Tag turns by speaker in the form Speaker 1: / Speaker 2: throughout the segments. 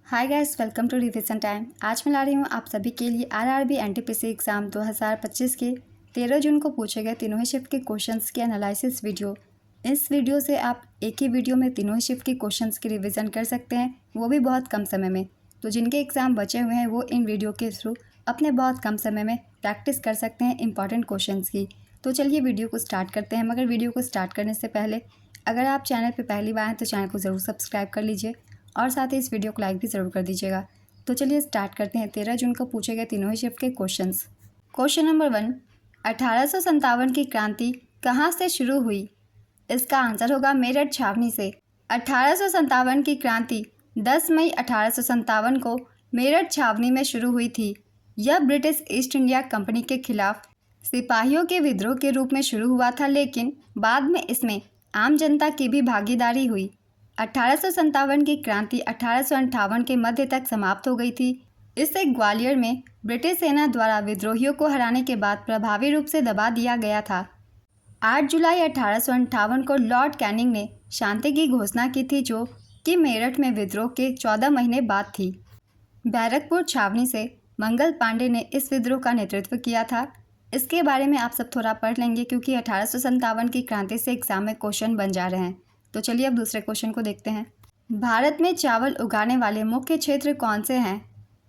Speaker 1: Hi guys, welcome to revision time. आज मैं ला रही हूँ आप सभी के लिए आरआरबी एनटीपीसी एग्ज़ाम 2025 के 13 जून को पूछे गए तीनों ही शिफ्ट के क्वेश्चंस की एनालिसिस वीडियो। इस वीडियो से आप एक ही वीडियो में तीनों ही शिफ्ट के क्वेश्चंस की रिवीजन कर सकते हैं, वो भी बहुत कम समय में। तो जिनके एग्ज़ाम बचे हुए हैं वो इन वीडियो के थ्रू अपने बहुत कम समय में प्रैक्टिस कर सकते हैं इंपॉर्टेंट क्वेश्चन की। तो चलिए वीडियो को स्टार्ट करते हैं। मगर वीडियो को स्टार्ट करने से पहले अगर आप चैनल पर पहली बार हैं तो चैनल को ज़रूर सब्सक्राइब कर लीजिए और साथ ही इस वीडियो को लाइक भी ज़रूर कर दीजिएगा। तो चलिए स्टार्ट करते हैं 13 जून को पूछे गए तीनों ही शिफ्ट के क्वेश्चंस। क्वेश्चन नंबर 1, 1857 की क्रांति कहाँ से शुरू हुई? इसका आंसर होगा मेरठ छावनी से। 1857 की क्रांति 10 मई 1857 को मेरठ छावनी में शुरू हुई थी। यह ब्रिटिश ईस्ट इंडिया कंपनी के खिलाफ सिपाहियों के विद्रोह के रूप में शुरू हुआ था, लेकिन बाद में इसमें आम जनता की भी भागीदारी हुई। 1857 की क्रांति 1858 के मध्य तक समाप्त हो गई थी। इससे ग्वालियर में ब्रिटिश सेना द्वारा विद्रोहियों को हराने के बाद प्रभावी रूप से दबा दिया गया था। 8 जुलाई 1858 को लॉर्ड कैनिंग ने शांति की घोषणा की थी, जो कि मेरठ में विद्रोह के 14 महीने बाद थी। बैरकपुर छावनी से मंगल पांडे ने इस विद्रोह का नेतृत्व किया था। इसके बारे में आप सब थोड़ा पढ़ लेंगे क्योंकि 1857 की क्रांति से एग्जाम में क्वेश्चन बन जा रहे हैं। तो चलिए अब दूसरे क्वेश्चन को देखते हैं। भारत में चावल उगाने वाले मुख्य क्षेत्र कौन से हैं?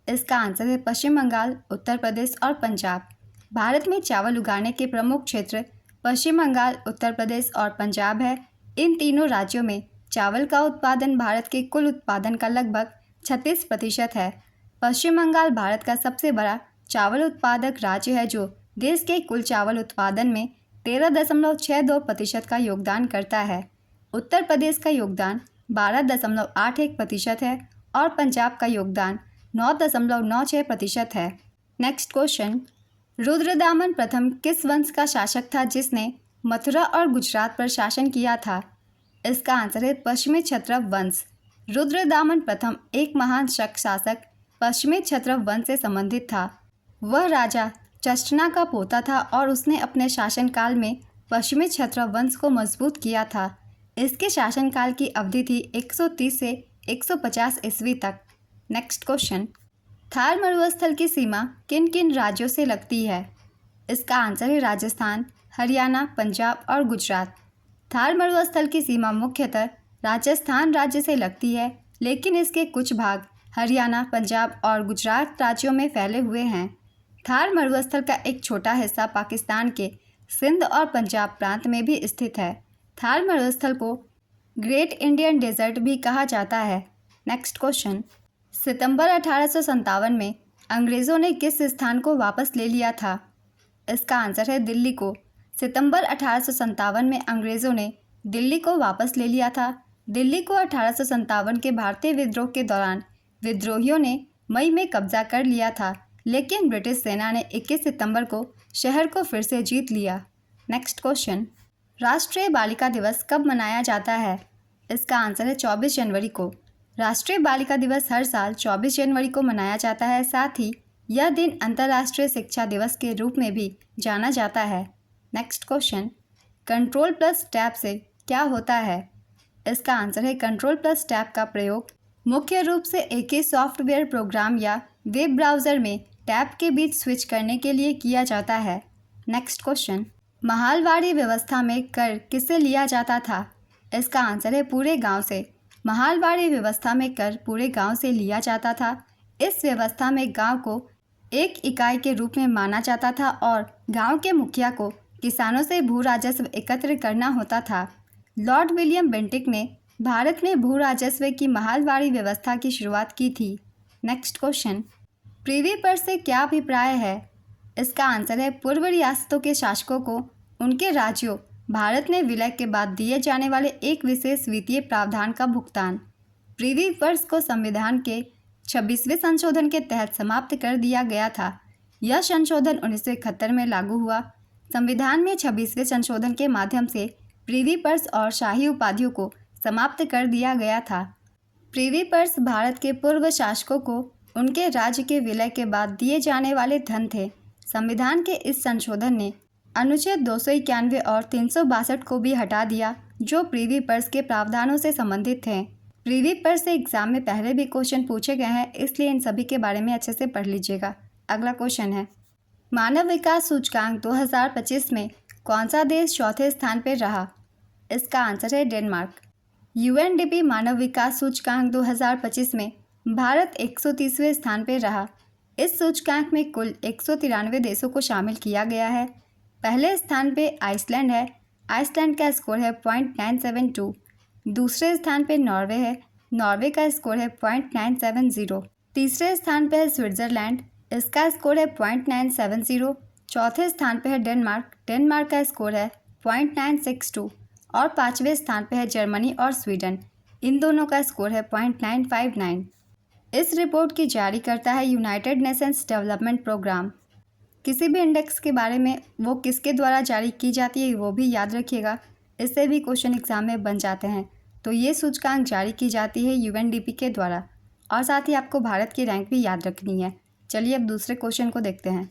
Speaker 1: इसका आंसर है पश्चिम बंगाल, उत्तर प्रदेश और पंजाब। भारत में चावल उगाने के प्रमुख क्षेत्र पश्चिम बंगाल, उत्तर प्रदेश और पंजाब है। इन तीनों राज्यों में चावल का उत्पादन भारत के कुल उत्पादन का लगभग 36% है। पश्चिम बंगाल भारत का सबसे बड़ा चावल उत्पादक राज्य है, जो देश के कुल चावल उत्पादन में 13.62% का योगदान करता है। उत्तर प्रदेश का योगदान 12.81% है और पंजाब का योगदान 9.96% है। नेक्स्ट क्वेश्चन, रुद्रदामन प्रथम किस वंश का शासक था जिसने मथुरा और गुजरात पर शासन किया था? इसका आंसर है पश्चिमी क्षत्रप वंश। रुद्रदामन प्रथम एक महान शक शासक पश्चिमी क्षत्रप वंश से संबंधित था। वह राजा चष्टना का पोता था और उसने अपने शासनकाल में पश्चिमी क्षत्रप वंश को मजबूत किया था। इसके शासनकाल की अवधि थी 130 से 150 ईस्वी तक। नेक्स्ट क्वेश्चन, थार मरुस्थल की सीमा किन किन राज्यों से लगती है? इसका आंसर है राजस्थान, हरियाणा, पंजाब और गुजरात। थार मरुस्थल की सीमा मुख्यतः राजस्थान राज्य से लगती है, लेकिन इसके कुछ भाग हरियाणा, पंजाब और गुजरात राज्यों में फैले हुए हैं। थार मरुस्थल का एक छोटा हिस्सा पाकिस्तान के सिंध और पंजाब प्रांत में भी स्थित है। थार मरुस्थल को ग्रेट इंडियन डेजर्ट भी कहा जाता है। नेक्स्ट क्वेश्चन, सितंबर 1857 में अंग्रेज़ों ने किस स्थान को वापस ले लिया था? इसका आंसर है दिल्ली को। सितंबर 1857 में अंग्रेज़ों ने दिल्ली को वापस ले लिया था। दिल्ली को 1857 के भारतीय विद्रोह के दौरान विद्रोहियों ने मई में कब्जा कर लिया था, लेकिन ब्रिटिश सेना ने 21 सितंबर को शहर को फिर से जीत लिया। नेक्स्ट क्वेश्चन, राष्ट्रीय बालिका दिवस कब मनाया जाता है? इसका आंसर है 24 जनवरी को। राष्ट्रीय बालिका दिवस हर साल 24 जनवरी को मनाया जाता है। साथ ही यह दिन अंतर्राष्ट्रीय शिक्षा दिवस के रूप में भी जाना जाता है। Next question, control plus tab से क्या होता है? इसका आंसर है कंट्रोल प्लस टैब का प्रयोग मुख्य रूप से एक ही सॉफ्टवेयर प्रोग्राम या वेब ब्राउज़र में टैब के बीच स्विच करने के लिए किया जाता है। नेक्स्ट क्वेश्चन, महालवाड़ी व्यवस्था में कर किससे लिया जाता था? इसका आंसर है पूरे गांव से। महालवाड़ी व्यवस्था में कर पूरे गांव से लिया जाता था। इस व्यवस्था में गांव को एक इकाई के रूप में माना जाता था और गांव के मुखिया को किसानों से भू राजस्व एकत्र करना होता था। लॉर्ड विलियम बेंटिक ने भारत में भू राजस्व की महालवाड़ी व्यवस्था की शुरुआत की थी। नेक्स्ट क्वेश्चन, प्रिवी पर्स से क्या अभिप्राय है? इसका आंसर है पूर्व रियासतों के शासकों को उनके राज्यों भारत में विलय के बाद दिए जाने वाले एक विशेष वित्तीय प्रावधान का भुगतान। प्रिवी पर्स को संविधान के 26वें संशोधन के तहत समाप्त कर दिया गया था। यह संशोधन 1971 में लागू हुआ। संविधान में 26वें संशोधन के माध्यम से प्रिवी पर्स और शाही उपाधियों को समाप्त कर दिया गया था। प्रिवी पर्स भारत के पूर्व शासकों को उनके राज्य के विलय के बाद दिए जाने वाले धन थे। संविधान के इस संशोधन ने अनुच्छेद 291 और 362 को भी हटा दिया, जो प्रिवी पर्स के प्रावधानों से संबंधित थे। प्रीवी पर से एग्जाम में पहले भी क्वेश्चन पूछे गए हैं, इसलिए इन सभी के बारे में अच्छे से पढ़ लीजिएगा। अगला क्वेश्चन है, मानव विकास सूचकांक 2025 में कौन सा देश चौथे स्थान पर रहा? इसका आंसर है डेनमार्क। यूएनडीपी मानव विकास सूचकांक 2025 में भारत 130वें स्थान पर रहा। इस सूचकांक में कुल 193 देशों को शामिल किया गया है। पहले स्थान पे आइसलैंड है। आइसलैंड का स्कोर है 0.972। दूसरे स्थान पे नॉर्वे है। नॉर्वे का स्कोर है 0.970। तीसरे स्थान पे है स्विट्ज़रलैंड, इसका स्कोर है 0.970। चौथे स्थान पे है डेनमार्क, डेनमार्क का स्कोर है 0.962। और पाँचवें स्थान पे है जर्मनी और स्वीडन, इन दोनों का स्कोर है 0.959। इस रिपोर्ट की जारी करता है यूनाइटेड नेशंस डेवलपमेंट प्रोग्राम। किसी भी इंडेक्स के बारे में वो किसके द्वारा जारी की जाती है वो भी याद रखिएगा, इससे भी क्वेश्चन एग्जाम में बन जाते हैं। तो ये सूचकांक जारी की जाती है यूएनडीपी के द्वारा, और साथ ही आपको भारत की रैंक भी याद रखनी है। चलिए अब दूसरे क्वेश्चन को देखते हैं।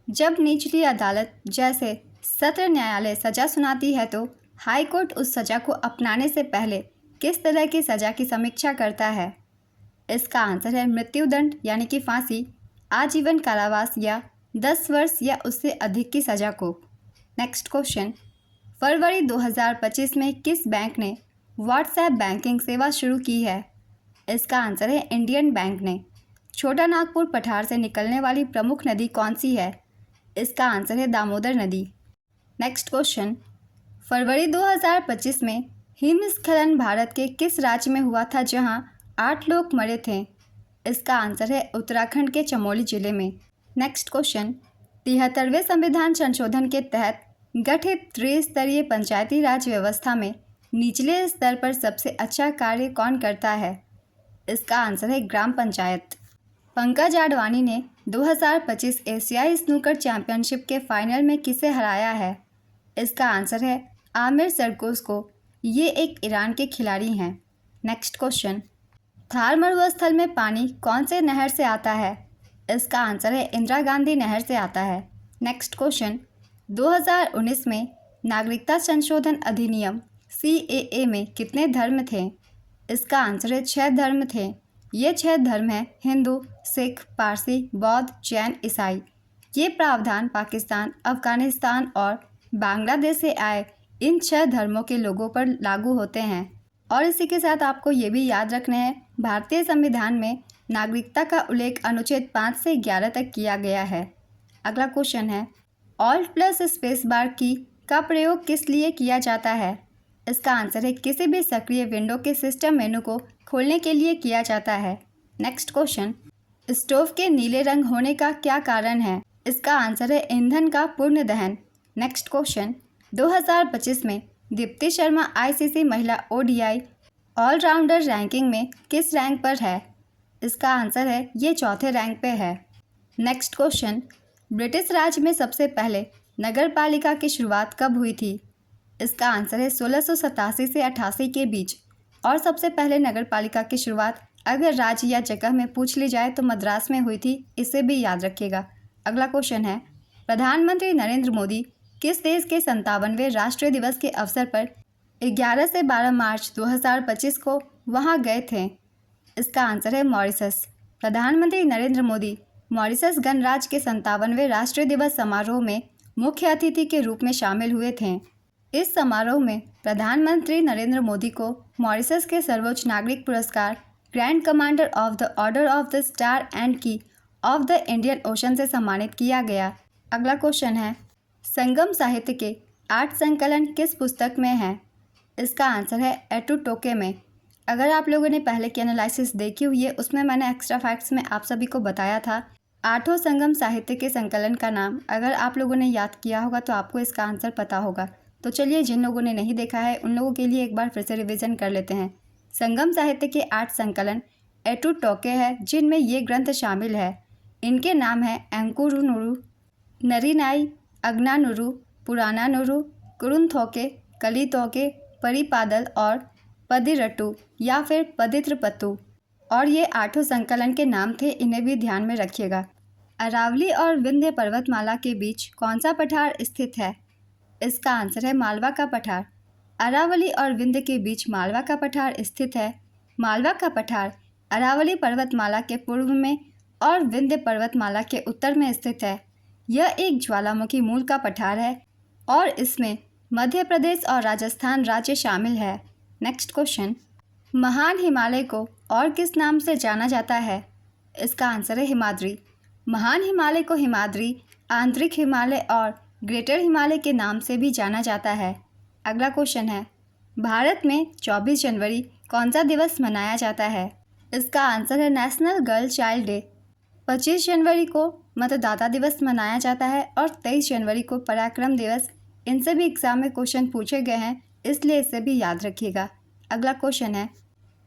Speaker 1: जब निचली अदालत जैसे सत्र न्यायालय सज़ा सुनाती है तो हाई कोर्ट उस सज़ा को अपनाने से पहले किस तरह की सज़ा की समीक्षा करता है? इसका आंसर है मृत्युदंड यानी कि फांसी, आजीवन कारावास या 10 वर्ष या उससे अधिक की सज़ा को। नेक्स्ट क्वेश्चन, फरवरी 2025 में किस बैंक ने व्हाट्सएप बैंकिंग सेवा शुरू की है? इसका आंसर है इंडियन बैंक ने। छोटा नागपुर पठार से निकलने वाली प्रमुख नदी कौन सी है? इसका आंसर है दामोदर नदी। नेक्स्ट क्वेश्चन, फरवरी 2025 में हिमस्खलन भारत के किस राज्य में हुआ था जहां 8 लोग मरे थे? इसका आंसर है उत्तराखंड के चमोली जिले में। नेक्स्ट क्वेश्चन, 73वें संविधान संशोधन के तहत गठित त्रिस्तरीय पंचायती राज व्यवस्था में निचले स्तर पर सबसे अच्छा कार्य कौन करता है? इसका आंसर है ग्राम पंचायत। पंकज आडवाणी ने 2025 एशियाई स्नूकर चैंपियनशिप के फाइनल में किसे हराया है? इसका आंसर है आमिर सरगोज को। ये एक ईरान के खिलाड़ी हैं। नेक्स्ट क्वेश्चन, थार मरुस्थल में पानी कौन से नहर से आता है? इसका आंसर है इंदिरा गांधी नहर से आता है। नेक्स्ट क्वेश्चन, 2019 में नागरिकता संशोधन अधिनियम CAA में कितने धर्म थे? इसका आंसर है 6 धर्म थे। ये 6 धर्म हैं हिंदू, सिख, पारसी, बौद्ध, जैन, ईसाई। ये प्रावधान पाकिस्तान, अफगानिस्तान और बांग्लादेश से आए इन 6 धर्मों के लोगों पर लागू होते हैं। और इसी के साथ आपको ये भी याद रखना है, भारतीय संविधान में नागरिकता का उल्लेख अनुच्छेद 5 से 11 तक किया गया है। अगला क्वेश्चन है, ऑल्ट प्लस स्पेस बार की का प्रयोग किस लिए किया जाता है? इसका आंसर है किसी भी सक्रिय विंडो के सिस्टम मेनू को खोलने के लिए किया जाता है। नेक्स्ट क्वेश्चन, स्टोव के नीले रंग होने का क्या कारण है? इसका आंसर है ईंधन का पूर्ण दहन। नेक्स्ट क्वेश्चन, 2025 में दीप्ति शर्मा ICC महिला ODI ऑलराउंडर रैंकिंग में किस रैंक पर है? इसका आंसर है ये चौथे रैंक पे है। नेक्स्ट क्वेश्चन, ब्रिटिश राज में सबसे पहले नगर पालिका की शुरुआत कब हुई थी? इसका आंसर है 1687 से 88 के बीच। और सबसे पहले नगर पालिका की शुरुआत अगर राज्य या जगह में पूछ ली जाए तो मद्रास में हुई थी, इसे भी याद रखिएगा। अगला क्वेश्चन है, प्रधानमंत्री नरेंद्र मोदी किस देश के 57वें राष्ट्रीय दिवस के अवसर पर 11 से 12 मार्च 2025 को वहां गए थे? इसका आंसर है मॉरिशस। प्रधानमंत्री नरेंद्र मोदी मॉरिशस गणराज्य के 57वें राष्ट्रीय दिवस समारोह में मुख्य अतिथि के रूप में शामिल हुए थे। इस समारोह में प्रधानमंत्री नरेंद्र मोदी को मॉरिशस के सर्वोच्च नागरिक पुरस्कार grand commander of the order of the star and की ऑफ द इंडियन ओशन से सम्मानित किया गया। अगला क्वेश्चन है, संगम साहित्य के 8 संकलन किस पुस्तक में हैं? इसका आंसर है एटू टोके में। अगर आप लोगों ने पहले की एनालिसिस देखी हुई है, उसमें मैंने एक्स्ट्रा फैक्ट्स में आप सभी को बताया था 8 संगम साहित्य के संकलन का नाम। अगर आप लोगों ने याद किया होगा तो आपको इसका आंसर पता होगा। तो चलिए, जिन लोगों ने नहीं देखा है उन लोगों के लिए एक बार फिर से रिविज़न कर लेते हैं। संगम साहित्य के 8 संकलन एटू टोके है, जिनमें ये ग्रंथ शामिल है। इनके नाम हैं एंकुरुनुरु, नरीनाई, अग्नानुरु, पुरानानुरु, कुरुनथोके, कलितोके, परिपादल और पदिरट्टू या फिर पदित्रपत्तु। और ये 8 संकलन के नाम थे, इन्हें भी ध्यान में रखिएगा। अरावली और विंध्य पर्वतमाला के बीच कौन सा पठार स्थित है? इसका आंसर है मालवा का पठार। अरावली और विंध्य के बीच मालवा का पठार स्थित है। मालवा का पठार अरावली पर्वतमाला के पूर्व में और विंध्य पर्वतमाला के उत्तर में स्थित है। यह एक ज्वालामुखी मूल का पठार है और इसमें मध्य प्रदेश और राजस्थान राज्य शामिल है। नेक्स्ट क्वेश्चन, महान हिमालय को और किस नाम से जाना जाता है? इसका आंसर है हिमाद्री। महान हिमालय को हिमाद्री, आंतरिक हिमालय और ग्रेटर हिमालय के नाम से भी जाना जाता है। अगला क्वेश्चन है, भारत में 24 जनवरी कौन सा दिवस मनाया जाता है? इसका आंसर है नेशनल गर्ल चाइल्ड डे। 25 जनवरी को मतदाता दिवस मनाया जाता है और 23 जनवरी को पराक्रम दिवस। इनसे भी एग्जाम में क्वेश्चन पूछे गए हैं, इसलिए इसे भी याद रखिएगा। अगला क्वेश्चन है,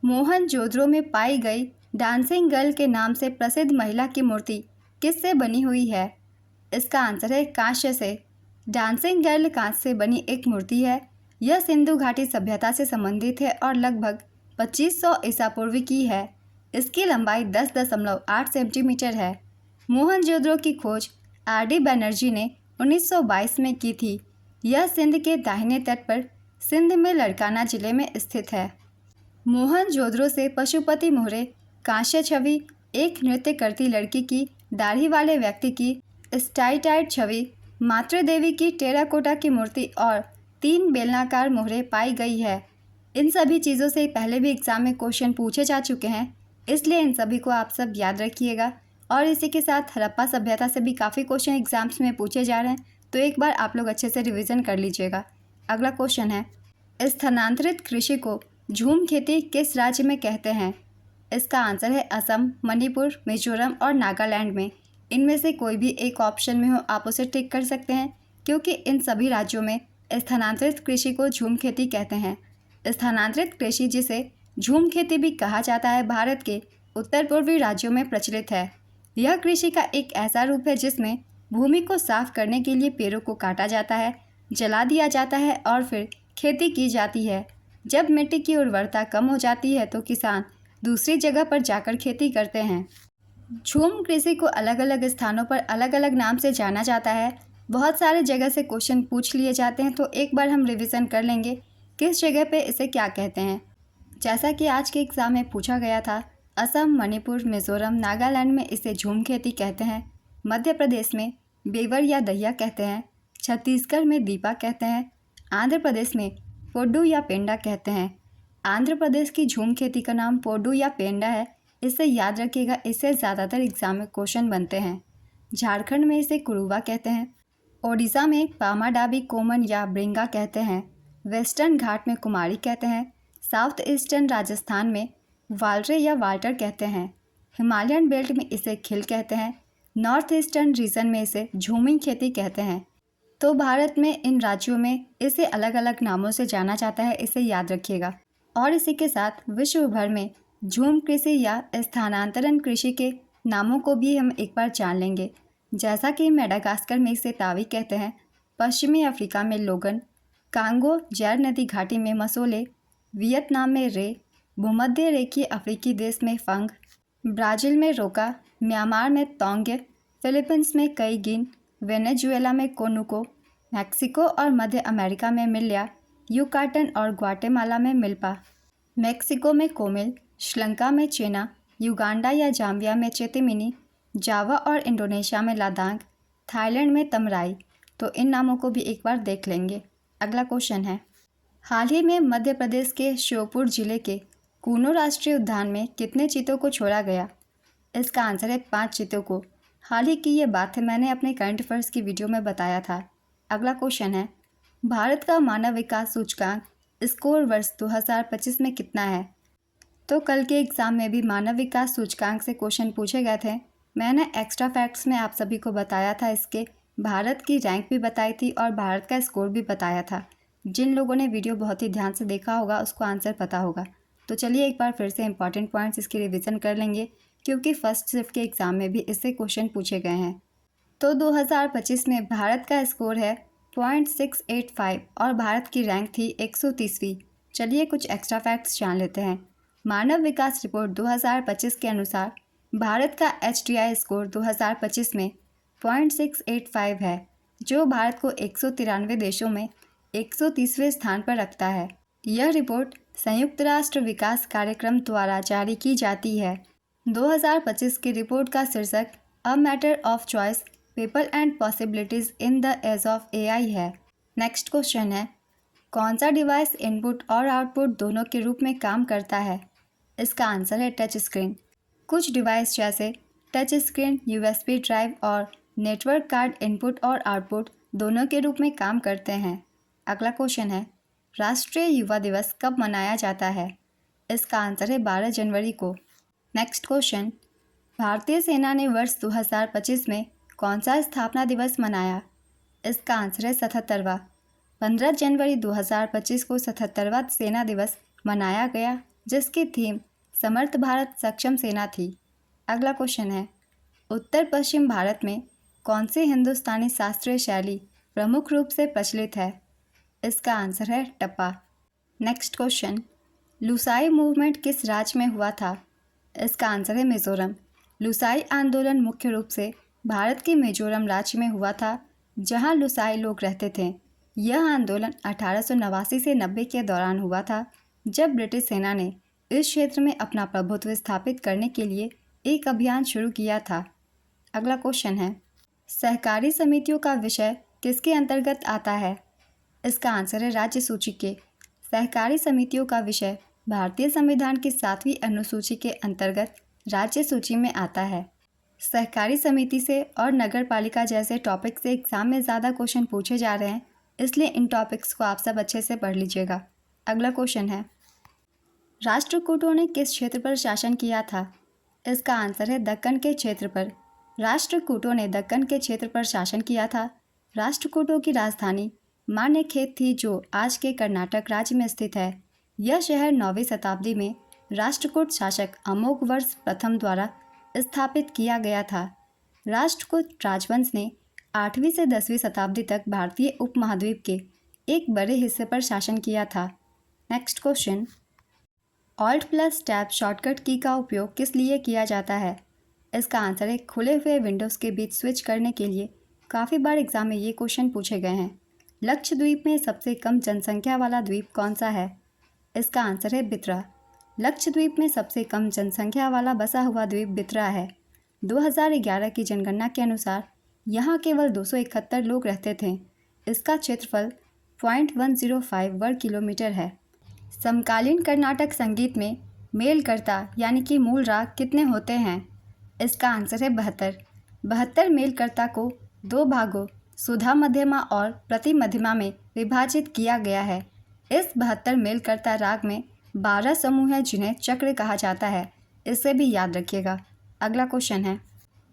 Speaker 1: मोहनजोदड़ो में पाई गई डांसिंग गर्ल के नाम से प्रसिद्ध महिला की मूर्ति किससे बनी हुई है? इसका आंसर है कांस्य से। डांसिंग गर्ल कांस्य से बनी एक मूर्ति है। यह सिंधु घाटी सभ्यता से संबंधित है और लगभग 2500 ईसा पूर्व की है। इसकी लंबाई 10.8 सेंटीमीटर है। मोहनजोदड़ो की खोज आर.डी. बनर्जी ने 1922 में की थी। यह सिंध के दाहिने तट पर सिंध में लड़काना जिले में स्थित है। मोहनजोदड़ो से पशुपति मोहरे कांस्य छवि, एक नृत्य करती लड़की की दाढ़ी वाले व्यक्ति की स्टाइटाइड छवि, मातृ देवी की टेराकोटा की मूर्ति और 3 बेलनाकार मोहरे पाई गई है। इन सभी चीज़ों से पहले भी एग्जाम में क्वेश्चन पूछे जा चुके हैं, इसलिए इन सभी को आप सब याद रखिएगा। और इसी के साथ हड़प्पा सभ्यता से भी काफ़ी क्वेश्चन एग्जाम्स में पूछे जा रहे हैं, तो एक बार आप लोग अच्छे से रिवीजन कर लीजिएगा। अगला क्वेश्चन है, स्थानांतरित कृषि को झूम खेती किस राज्य में कहते हैं? इसका आंसर है असम, मणिपुर, मिजोरम और नागालैंड में। इनमें से कोई भी एक ऑप्शन में हो आप उसे टिक कर सकते हैं, क्योंकि इन सभी राज्यों में स्थानांतरित कृषि को झूम खेती कहते हैं। स्थानांतरित कृषि, जिसे झूम खेती भी कहा जाता है, भारत के उत्तर पूर्वी राज्यों में प्रचलित है। यह कृषि का एक ऐसा रूप है जिसमें भूमि को साफ करने के लिए पेड़ों को काटा जाता है, जला दिया जाता है और फिर खेती की जाती है। जब मिट्टी की उर्वरता कम हो जाती है तो किसान दूसरी जगह पर जाकर खेती करते हैं। झूम कृषि को अलग अलग स्थानों पर अलग अलग नाम से जाना जाता है। बहुत सारे जगह से क्वेश्चन पूछ लिए जाते हैं, तो एक बार हम रिवीजन कर लेंगे किस जगह पे इसे क्या कहते हैं। जैसा कि आज के एग्ज़ाम में पूछा गया था, असम, मणिपुर, मिजोरम, नागालैंड में इसे झूम खेती कहते हैं। मध्य प्रदेश में बेवर या दहिया कहते हैं। छत्तीसगढ़ में दीपा कहते हैं। आंध्र प्रदेश में पोड्डू या पेंडा कहते हैं। आंध्र प्रदेश की झूम खेती का नाम पोड्डू या पेंडा है, इसे याद रखिएगा, इससे ज़्यादातर एग्जाम में क्वेश्चन बनते हैं। झारखंड में इसे कुरुवा कहते हैं। ओडिशा में पामाडाबी कोमन या ब्रिंगा कहते हैं। वेस्टर्न घाट में कुमारी कहते हैं। साउथ ईस्टर्न राजस्थान में वालरे या वाल्टर कहते हैं। हिमालयन बेल्ट में इसे खिल कहते हैं। नॉर्थ ईस्टर्न रीजन में इसे झूमी खेती कहते हैं। तो भारत में इन राज्यों में इसे अलग अलग नामों से जाना जाता है, इसे याद रखिएगा। और इसी के साथ विश्व भर में झूम कृषि या स्थानांतरण कृषि के नामों को भी हम एक बार जान लेंगे। जैसा कि मेडागास्कर में इसे तावी कहते हैं, पश्चिमी अफ्रीका में लोगन, कांगो जैर नदी घाटी में मसोले, वियतनाम में रे, भूमध्य रेखीय अफ्रीकी देश में फंग, ब्राज़ील में रोका, म्यांमार में तोंगे, फिलीपींस में कईगिन, वेनेजुएला में कोनुको, मैक्सिको और मध्य अमेरिका में मिल्या, युकाटन और ग्वाटेमाला में मिल्पा, मैक्सिको में कोमिल, श्रीलंका में चेना, युगांडा या जाम्बिया में चेतिमिनी, जावा और इंडोनेशिया में लादांग, थाईलैंड में तमराई। तो इन नामों को भी एक बार देख लेंगे। अगला क्वेश्चन है, हाल ही में मध्य प्रदेश के श्योपुर जिले के कूनो राष्ट्रीय उद्यान में कितने चीतों को छोड़ा गया? इसका आंसर है 5 चीतों को। हाल ही की ये बात है, मैंने अपने करंट अफेयर्स की वीडियो में बताया था। अगला क्वेश्चन है, भारत का मानव विकास सूचकांक स्कोर वर्ष 2025 में कितना है? तो कल के एग्ज़ाम में भी मानव विकास सूचकांक से क्वेश्चन पूछे गए थे। मैंने एक्स्ट्रा फैक्ट्स में आप सभी को बताया था, इसके भारत की रैंक भी बताई थी और भारत का स्कोर भी बताया था। जिन लोगों ने वीडियो बहुत ही ध्यान से देखा होगा उसको आंसर पता होगा। तो चलिए एक बार फिर से इंपॉर्टेंट पॉइंट्स इसकी रिवीजन कर लेंगे, क्योंकि फर्स्ट शिफ्ट के एग्ज़ाम में भी इससे क्वेश्चन पूछे गए हैं। तो 2025 में भारत का स्कोर है 0.685 और भारत की रैंक थी 130वीं। चलिए कुछ एक्स्ट्रा फैक्ट्स जान लेते हैं। मानव विकास रिपोर्ट 2025 के अनुसार भारत का HDI स्कोर 2025 में 0.685 है, जो भारत को 193 देशों में 130वें स्थान पर रखता है। यह रिपोर्ट संयुक्त राष्ट्र विकास कार्यक्रम द्वारा जारी की जाती है? 2025 की रिपोर्ट का शीर्षक a matter of choice, people and possibilities in the age of AI है। नेक्स्ट क्वेश्चन है, कौन सा डिवाइस इनपुट और आउटपुट दोनों के रूप में काम करता है? इसका आंसर है टच स्क्रीन। कुछ डिवाइस जैसे टच स्क्रीन, यूएसबी ड्राइव और नेटवर्क कार्ड इनपुट और आउटपुट दोनों के रूप में काम करते हैं। अगला क्वेश्चन है, राष्ट्रीय युवा दिवस कब मनाया जाता है? इसका आंसर है 12 जनवरी को। नेक्स्ट क्वेश्चन, भारतीय सेना ने वर्ष 2025 में कौन सा स्थापना दिवस मनाया? इसका आंसर है 77वां। 15 जनवरी 2025 को 77वां सेना दिवस मनाया गया, जिसकी थीम समर्थ भारत सक्षम सेना थी। अगला क्वेश्चन है, उत्तर पश्चिम भारत में कौन सी हिंदुस्तानी शास्त्रीय शैली प्रमुख रूप से प्रचलित है? इसका आंसर है टप्पा। नेक्स्ट क्वेश्चन, लुसाई मूवमेंट किस राज्य में हुआ था? इसका आंसर है मिजोरम। लुसाई आंदोलन मुख्य रूप से भारत के मिजोरम राज्य में हुआ था, जहां लुसाई लोग रहते थे। यह आंदोलन 1889 से 90 के दौरान हुआ था, जब ब्रिटिश सेना ने इस क्षेत्र में अपना प्रभुत्व स्थापित करने के लिए एक अभियान शुरू किया था। अगला क्वेश्चन है, सहकारी समितियों का विषय किसके अंतर्गत आता है? इसका आंसर है राज्य सूची के। सहकारी समितियों का विषय भारतीय संविधान की 7वीं अनुसूची के अंतर्गत राज्य सूची में आता है। सहकारी समिति से और नगर पालिका जैसे टॉपिक से एग्जाम में ज़्यादा क्वेश्चन पूछे जा रहे हैं, इसलिए इन टॉपिक्स को आप सब अच्छे से पढ़ लीजिएगा। अगला क्वेश्चन है, राष्ट्रकूटों ने किस क्षेत्र पर शासन किया था? इसका आंसर है दक्कन के क्षेत्र पर। राष्ट्रकूटों ने दक्कन के क्षेत्र पर शासन किया था। राष्ट्रकूटों की राजधानी मान्यखेत थी, जो आज के कर्नाटक राज्य में स्थित है। यह शहर 9वीं शताब्दी में राष्ट्रकूट शासक अमोघवर्ष प्रथम द्वारा स्थापित किया गया था। राष्ट्रकूट राजवंश ने 8वीं से 10वीं शताब्दी तक भारतीय उपमहाद्वीप के एक बड़े हिस्से पर शासन किया था। नेक्स्ट क्वेश्चन, Alt+Tab शॉर्टकट की का उपयोग किस लिए किया जाता है? इसका आंसर है खुले हुए विंडोज़ के बीच स्विच करने के लिए। काफ़ी बार एग्जाम में ये क्वेश्चन पूछे गए हैं। लक्षद्वीप में सबसे कम जनसंख्या वाला द्वीप कौन सा है? इसका आंसर है बित्रा। लक्षद्वीप में सबसे कम जनसंख्या वाला बसा हुआ द्वीप बित्रा है। 2011 की जनगणना के अनुसार यहाँ केवल 271 लोग रहते थे। इसका क्षेत्रफल 0.105 वर्ग किलोमीटर है। समकालीन कर्नाटक संगीत में मेलकर्ता यानी कि मूल राग कितने होते हैं? इसका आंसर है 72। 72 मेलकर्ता को 2 भागों सुधा मध्यमा और प्रति मध्यमा में विभाजित किया गया है। इस 72 मेलकर्ता राग में 12 समूह हैं, जिन्हें चक्र कहा जाता है। इसे भी याद रखिएगा। अगला क्वेश्चन है,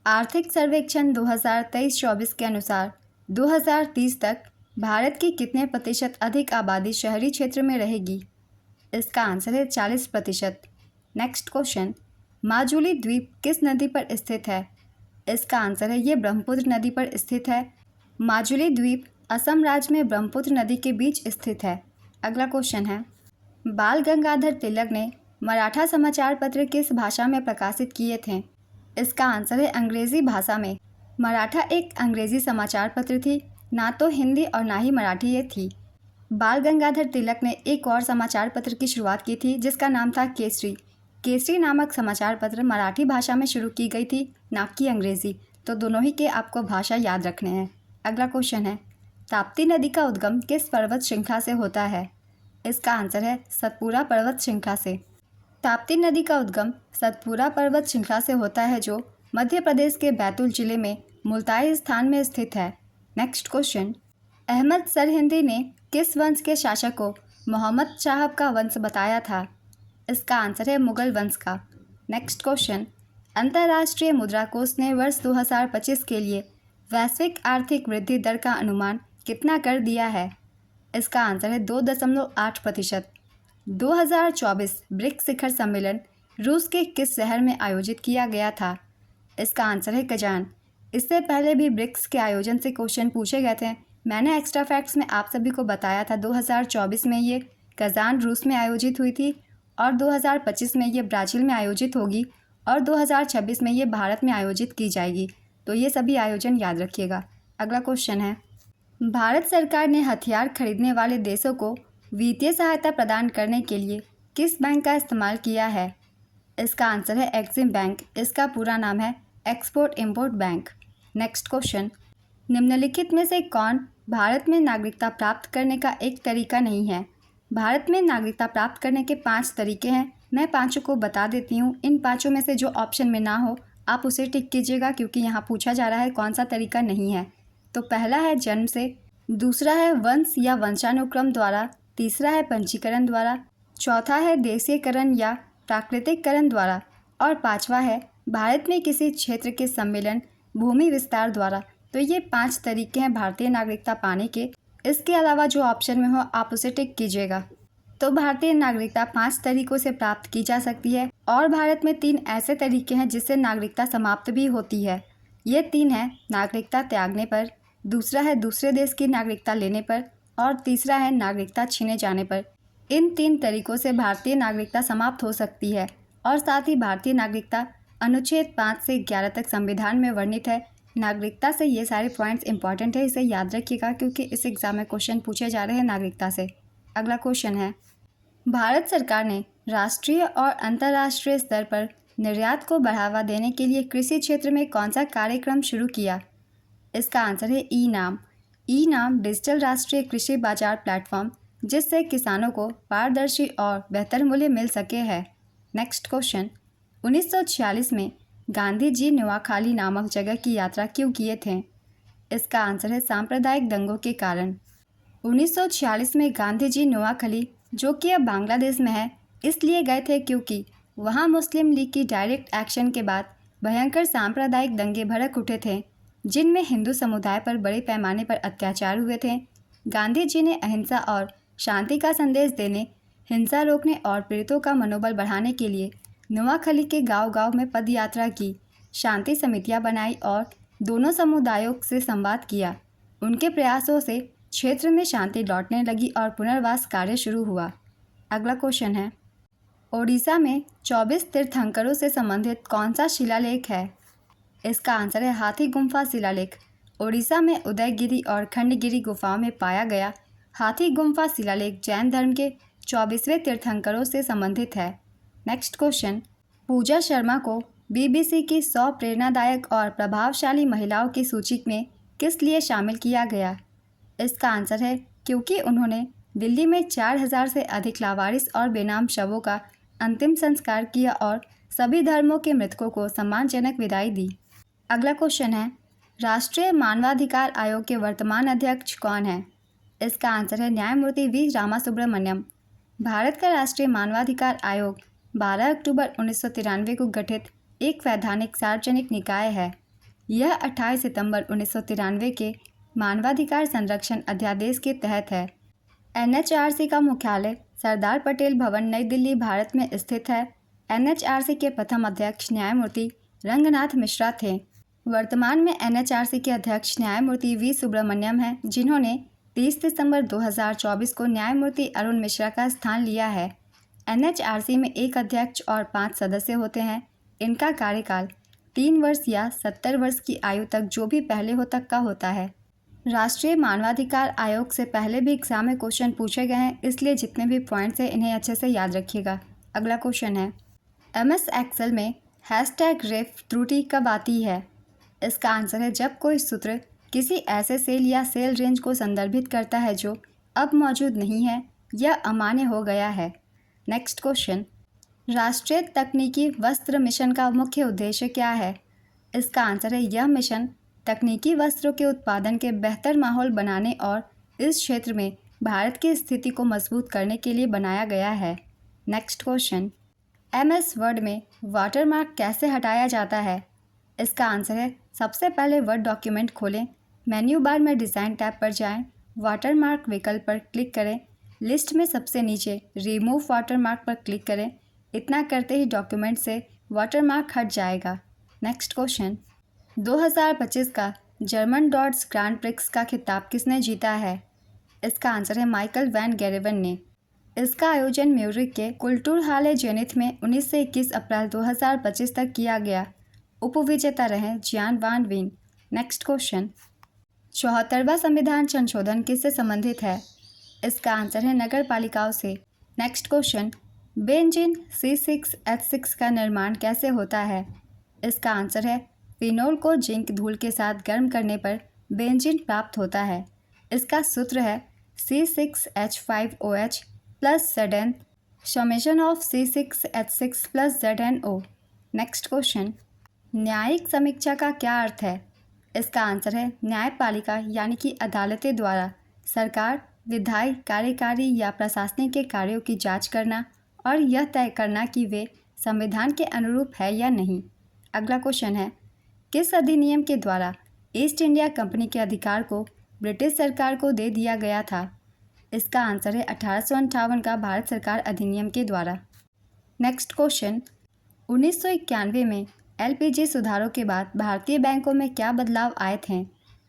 Speaker 1: आर्थिक सर्वेक्षण 2023-24 के अनुसार 2030 तक भारत की कितने प्रतिशत अधिक आबादी शहरी क्षेत्र में रहेगी? इसका आंसर है 40%। नेक्स्ट क्वेश्चन, माजुली द्वीप किस नदी पर स्थित है? इसका आंसर है ये ब्रह्मपुत्र नदी पर स्थित है। माजुली द्वीप असम राज्य में ब्रह्मपुत्र नदी के बीच स्थित है। अगला क्वेश्चन है, बाल गंगाधर तिलक ने मराठा समाचार पत्र किस भाषा में प्रकाशित किए थे? इसका आंसर है अंग्रेज़ी भाषा में। मराठा एक अंग्रेज़ी समाचार पत्र थी, ना तो हिंदी और ना ही मराठी ये थी। बाल गंगाधर तिलक ने एक और समाचार पत्र की शुरुआत की थी, जिसका नाम था केसरी। केसरी नामक समाचार पत्र मराठी भाषा में शुरू की गई थी, ना कि अंग्रेज़ी। तो दोनों ही के आपको भाषा याद रखने हैं। अगला क्वेश्चन है, ताप्ती नदी का उद्गम किस पर्वत श्रृंखला से होता है? इसका आंसर है सतपुरा पर्वत श्रृंखला से। ताप्ती नदी का उद्गम सतपुरा पर्वत श्रृंखला से होता है, जो मध्य प्रदेश के बैतूल जिले में मुल्ताई स्थान में स्थित है। नेक्स्ट क्वेश्चन, अहमद सरहिंदी ने किस वंश के शासक को मोहम्मद साहब का वंश बताया था? इसका आंसर है मुगल वंश का। नेक्स्ट क्वेश्चन, अंतर्राष्ट्रीय मुद्रा कोष ने वर्ष 2025 के लिए वैश्विक आर्थिक वृद्धि दर का अनुमान कितना कर दिया है? इसका आंसर है 2.8%। 2024 ब्रिक्स शिखर सम्मेलन रूस के किस शहर में आयोजित किया गया था? इसका आंसर है कजान। इससे पहले भी ब्रिक्स के आयोजन से क्वेश्चन पूछे गए थे। मैंने एक्स्ट्रा फैक्ट्स में आप सभी को बताया था 2024 में ये कजान रूस में आयोजित हुई थी, और 2025 में ये ब्राज़ील में आयोजित होगी, और 2026 में ये भारत में आयोजित की जाएगी। तो ये सभी आयोजन याद रखिएगा। अगला क्वेश्चन है, भारत सरकार ने हथियार खरीदने वाले देशों को वित्तीय सहायता प्रदान करने के लिए किस बैंक का इस्तेमाल किया है? इसका आंसर है एक्सिम बैंक। इसका पूरा नाम है export import bank. Next question, निम्नलिखित में से कौन भारत में नागरिकता प्राप्त करने का एक तरीका नहीं है? भारत में नागरिकता प्राप्त करने के 5 तरीके हैं। मैं पाँचों को बता देती हूँ। इन पाँचों में से जो ऑप्शन में ना हो आप उसे टिक कीजिएगा, क्योंकि यहाँ पूछा जा रहा है कौन सा तरीका नहीं है। तो पहला है जन्म से, दूसरा है वंश या वंशानुक्रम द्वारा, तीसरा है पंजीकरण द्वारा, चौथा है देशीयकरण या प्राकृतिककरण द्वारा और पांचवा है भारत में किसी क्षेत्र के सम्मेलन भूमि विस्तार द्वारा। तो ये 5 तरीके हैं भारतीय नागरिकता पाने के। इसके अलावा जो ऑप्शन में हो आप उसे टिक कीजिएगा। तो भारतीय नागरिकता 5 तरीकों से प्राप्त की जा सकती है और भारत में 3 ऐसे तरीके हैं जिससे नागरिकता समाप्त भी होती है। ये 3 हैं नागरिकता त्यागने पर, दूसरा है दूसरे देश की नागरिकता लेने पर और तीसरा है नागरिकता छीने जाने पर। इन 3 तरीकों से भारतीय नागरिकता समाप्त हो सकती है और साथ ही भारतीय नागरिकता अनुच्छेद 5 से 11 तक संविधान में वर्णित है। नागरिकता से ये सारे पॉइंट्स इंपॉर्टेंट है, इसे याद रखिएगा क्योंकि इस एग्जाम में क्वेश्चन पूछे जा रहे हैं नागरिकता से। अगला क्वेश्चन है, भारत सरकार ने राष्ट्रीय और अंतर्राष्ट्रीय स्तर पर निर्यात को बढ़ावा देने के लिए कृषि क्षेत्र में कौन सा कार्यक्रम शुरू किया? इसका आंसर है ई नाम। ई नाम डिजिटल राष्ट्रीय कृषि बाजार प्लेटफॉर्म, जिससे किसानों को पारदर्शी और बेहतर मूल्य मिल सके है। नेक्स्ट क्वेश्चन, 1946 में गांधी जी नुआखाली नामक जगह की यात्रा क्यों किए थे? इसका आंसर है सांप्रदायिक दंगों के कारण। 1946 में गांधी जी नुआखाली, जो कि अब बांग्लादेश में है, इसलिए गए थे क्योंकि वहां मुस्लिम लीग की डायरेक्ट एक्शन के बाद भयंकर सांप्रदायिक दंगे भड़क उठे थे, जिनमें हिंदू समुदाय पर बड़े पैमाने पर अत्याचार हुए थे। गांधी जी ने अहिंसा और शांति का संदेश देने, हिंसा रोकने और पीड़ितों का मनोबल बढ़ाने के लिए नुआखाली के गांव-गांव में पदयात्रा की, शांति समितियां बनाई और दोनों समुदायों से संवाद किया। उनके प्रयासों से क्षेत्र में शांति लौटने लगी और पुनर्वास कार्य शुरू हुआ। अगला क्वेश्चन है, ओडिशा में 24 तीर्थंकरों से संबंधित कौन सा शिलालेख है? इसका आंसर है हाथी गुम्फा शिलालेख। ओडिशा में उदयगिरी और खंडगिरी गुफाओं में पाया गया हाथी गुम्फा शिलालेख जैन धर्म के 24वें तीर्थंकरों से संबंधित है। नेक्स्ट क्वेश्चन, पूजा शर्मा को बीबीसी की 100 प्रेरणादायक और प्रभावशाली महिलाओं की सूची में किस लिए शामिल किया गया? इसका आंसर है क्योंकि उन्होंने दिल्ली में 4000 से अधिक लावारिस और बेनाम शवों का अंतिम संस्कार किया और सभी धर्मों के मृतकों को सम्मानजनक विदाई दी। अगला क्वेश्चन है, राष्ट्रीय मानवाधिकार आयोग के वर्तमान अध्यक्ष कौन है? इसका आंसर है न्यायमूर्ति वी रामासुब्रमण्यम। भारत का राष्ट्रीय मानवाधिकार आयोग 12 अक्टूबर 1993 को गठित एक वैधानिक सार्वजनिक निकाय है। यह 28 सितंबर 1993 के मानवाधिकार संरक्षण अध्यादेश के तहत है। एनएचआरसी का मुख्यालय सरदार पटेल भवन, नई दिल्ली, भारत में स्थित है। एनएचआरसी के प्रथम अध्यक्ष न्यायमूर्ति रंगनाथ मिश्रा थे। वर्तमान में एनएचआरसी के अध्यक्ष न्यायमूर्ति वी सुब्रमण्यम हैं, जिन्होंने 30 दिसंबर 2024 को न्यायमूर्ति अरुण मिश्रा का स्थान लिया है। एनएचआरसी में एक अध्यक्ष और 5 सदस्य होते हैं। इनका कार्यकाल 3 वर्ष या 70 वर्ष की आयु तक, जो भी पहले हो, तक का होता है। राष्ट्रीय मानवाधिकार आयोग से पहले भी एग्जाम में क्वेश्चन पूछे गए हैं, इसलिए जितने भी पॉइंट्स हैं इन्हें अच्छे से याद रखिएगा। अगला क्वेश्चन है, एमएस एक्सेल में #रेफ त्रुटि कब आती है? इसका आंसर है जब कोई सूत्र किसी ऐसे सेल या सेल रेंज को संदर्भित करता है जो अब मौजूद नहीं है या अमान्य हो गया है। नेक्स्ट क्वेश्चन, राष्ट्रीय तकनीकी वस्त्र मिशन का मुख्य उद्देश्य क्या है? इसका आंसर है यह मिशन तकनीकी वस्त्रों के उत्पादन के बेहतर माहौल बनाने और इस क्षेत्र में भारत की स्थिति को मजबूत करने के लिए बनाया गया है। नेक्स्ट क्वेश्चन, एमएस वर्ड में वाटरमार्क कैसे हटाया जाता है? इसका आंसर है सबसे पहले वर्ड डॉक्यूमेंट खोलें, मेन्यू बार में डिज़ाइन टैब पर जाएं, वाटरमार्क विकल्प पर क्लिक करें, लिस्ट में सबसे नीचे रिमूव वाटरमार्क पर क्लिक करें। इतना करते ही डॉक्यूमेंट से वाटरमार्क हट जाएगा। नेक्स्ट क्वेश्चन, 2025 का जर्मन डॉट्स ग्रांड प्रिक्स का खिताब किसने जीता है? इसका आंसर है माइकल वैन गेरेवन ने। इसका आयोजन म्यूरिक के कुल्टूरहाले जेनिथ में 19 से 21 अप्रैल 2025 तक किया गया। उपविजेता रहे जियान वान वीन। नेक्स्ट क्वेश्चन, 74वां संविधान संशोधन किससे संबंधित है? इसका आंसर है नगर पालिकाओं से। नेक्स्ट क्वेश्चन, बेंजीन C6H6 का निर्माण कैसे होता है? इसका आंसर है फिनोल को जिंक धूल के साथ गर्म करने पर बेंजीन प्राप्त होता है। इसका सूत्र है C6H5OH plus Zn summation of C6H6 plus ZnO। Next question, न्यायिक समीक्षा का क्या अर्थ है? इसका आंसर है न्यायपालिका यानी कि अदालतें द्वारा सरकार, विधायी, कार्यकारी या प्रशासनिक के कार्यों की जांच करना और यह तय करना कि वे संविधान के अनुरूप है या नहीं। अगला क्वेश्चन है, किस अधिनियम के द्वारा ईस्ट इंडिया कंपनी के अधिकार को ब्रिटिश सरकार को दे दिया गया था? इसका आंसर है 1858 का भारत सरकार अधिनियम के द्वारा। नेक्स्ट क्वेश्चन, 1991 में LPG सुधारों के बाद भारतीय बैंकों में क्या बदलाव आए थे?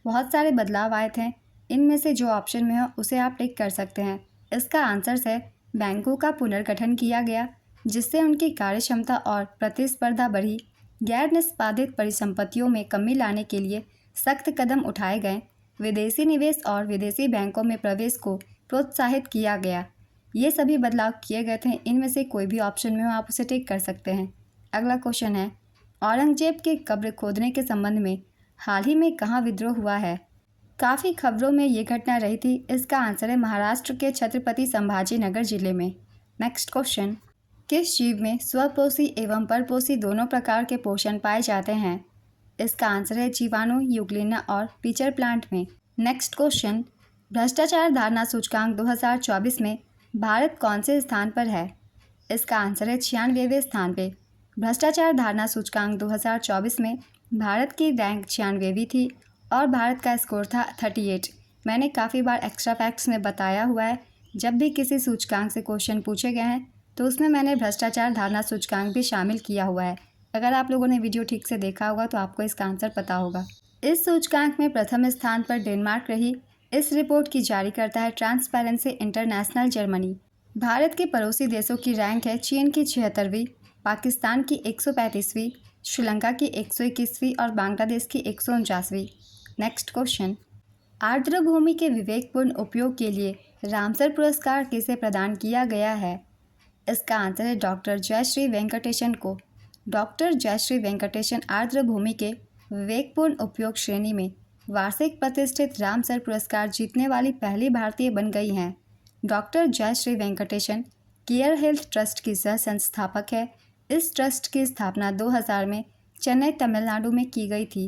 Speaker 1: बहुत सारे बदलाव आए थे, इनमें से जो ऑप्शन में हो उसे आप टिक कर सकते हैं। इसका आंसर है बैंकों का पुनर्गठन किया गया, जिससे उनकी कार्यक्षमता और प्रतिस्पर्धा बढ़ी। गैर निष्पादित परिसंपत्तियों में कमी लाने के लिए सख्त कदम उठाए गए। विदेशी निवेश और विदेशी बैंकों में प्रवेश को प्रोत्साहित किया गया। ये सभी बदलाव किए गए थे, इनमें से कोई भी ऑप्शन में हो आप उसे टिक कर सकते हैं। अगला क्वेश्चन है, औरंगजेब के कब्र खोदने के संबंध में हाल ही में कहाँ विद्रोह हुआ है? काफ़ी खबरों में ये घटना रही थी। इसका आंसर है महाराष्ट्र के छत्रपति संभाजी नगर जिले में। नेक्स्ट क्वेश्चन, किस जीव में स्वपोषी एवं परपोषी दोनों प्रकार के पोषण पाए जाते हैं? इसका आंसर है जीवाणु, यूग्लिना और पीचर प्लांट में। नेक्स्ट क्वेश्चन, भ्रष्टाचार धारणा सूचकांक 2024 में भारत कौन से स्थान पर है? इसका आंसर है 96वें स्थान पे। भ्रष्टाचार धारणा सूचकांक 2024 में भारत की रैंक 96वीं थी और भारत का स्कोर था 38। मैंने काफ़ी बार एक्स्ट्रा फैक्ट्स में बताया हुआ है, जब भी किसी सूचकांक से क्वेश्चन पूछे गए हैं तो उसमें मैंने भ्रष्टाचार धारणा सूचकांक भी शामिल किया हुआ है। अगर आप लोगों ने वीडियो ठीक से देखा होगा तो आपको इसका आंसर पता होगा। इस सूचकांक में प्रथम स्थान पर डेनमार्क रही। इस रिपोर्ट की जारी करता है ट्रांसपेरेंसी इंटरनेशनल जर्मनी। भारत के पड़ोसी देशों की रैंक है चीन की 76वीं, पाकिस्तान की 135वीं, श्रीलंका की 121वीं और बांग्लादेश की 149वीं। नेक्स्ट क्वेश्चन, आर्द्र भूमि के विवेकपूर्ण उपयोग के लिए रामसर पुरस्कार किसे प्रदान किया गया है? इसका आंसर है डॉक्टर जयश्री वेंकटेशन को। डॉक्टर जयश्री वेंकटेशन आर्द्र भूमि के विवेकपूर्ण उपयोग श्रेणी में वार्षिक प्रतिष्ठित रामसर पुरस्कार जीतने वाली पहली भारतीय बन गई हैं। Doctor Jayashree Venkatesan care health trust की सह संस्थापक है। इस ट्रस्ट की स्थापना 2000 में चेन्नई, तमिलनाडु में की गई थी।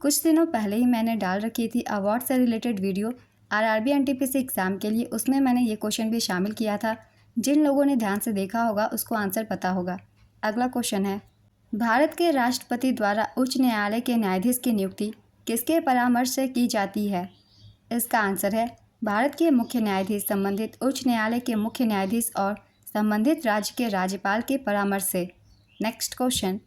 Speaker 1: कुछ दिनों पहले ही मैंने डाल रखी थी अवार्ड से related video RRB NTPC exam के लिए, उसमें मैंने ये क्वेश्चन भी शामिल किया था। जिन लोगों ने ध्यान से देखा होगा उसको आंसर पता होगा। अगला क्वेश्चन है, भारत के राष्ट्रपति द्वारा उच्च न्यायालय के न्यायाधीश की नियुक्ति किसके परामर्श से की जाती है? इसका आंसर है भारत के मुख्य न्यायाधीश संबंधित उच्च न्यायालय के मुख्य न्यायाधीश और संबंधित राज्य के राज्यपाल के परामर्श से। नेक्स्ट क्वेश्चन,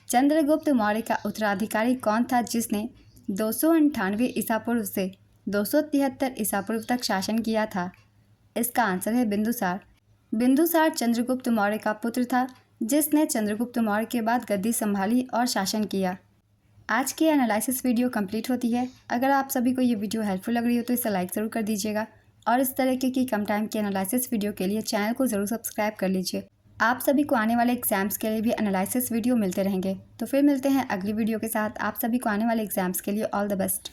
Speaker 1: चंद्रगुप्त मौर्य का उत्तराधिकारी कौन था जिसने 298 ईसा पूर्व से 273 ईसा पूर्व तक शासन किया था? इसका आंसर है बिंदुसार। बिंदुसार चंद्रगुप्त मौर्य का पुत्र था, जिसने चंद्रगुप्त मौर्य के बाद गद्दी संभाली और शासन किया। आज की एनालिसिस वीडियो कंप्लीट होती है। अगर आप सभी को ये वीडियो हेल्पफुल लग रही हो तो इसे लाइक ज़रूर कर दीजिएगा और इस तरीके की कम टाइम की एनालिसिस वीडियो के लिए चैनल को ज़रूर सब्सक्राइब कर लीजिए। आप सभी को आने वाले एग्जाम्स के लिए भी एनालिसिस वीडियो मिलते रहेंगे। तो फिर मिलते हैं अगली वीडियो के साथ। आप सभी को आने वाले एग्जाम्स के लिए ऑल द बेस्ट।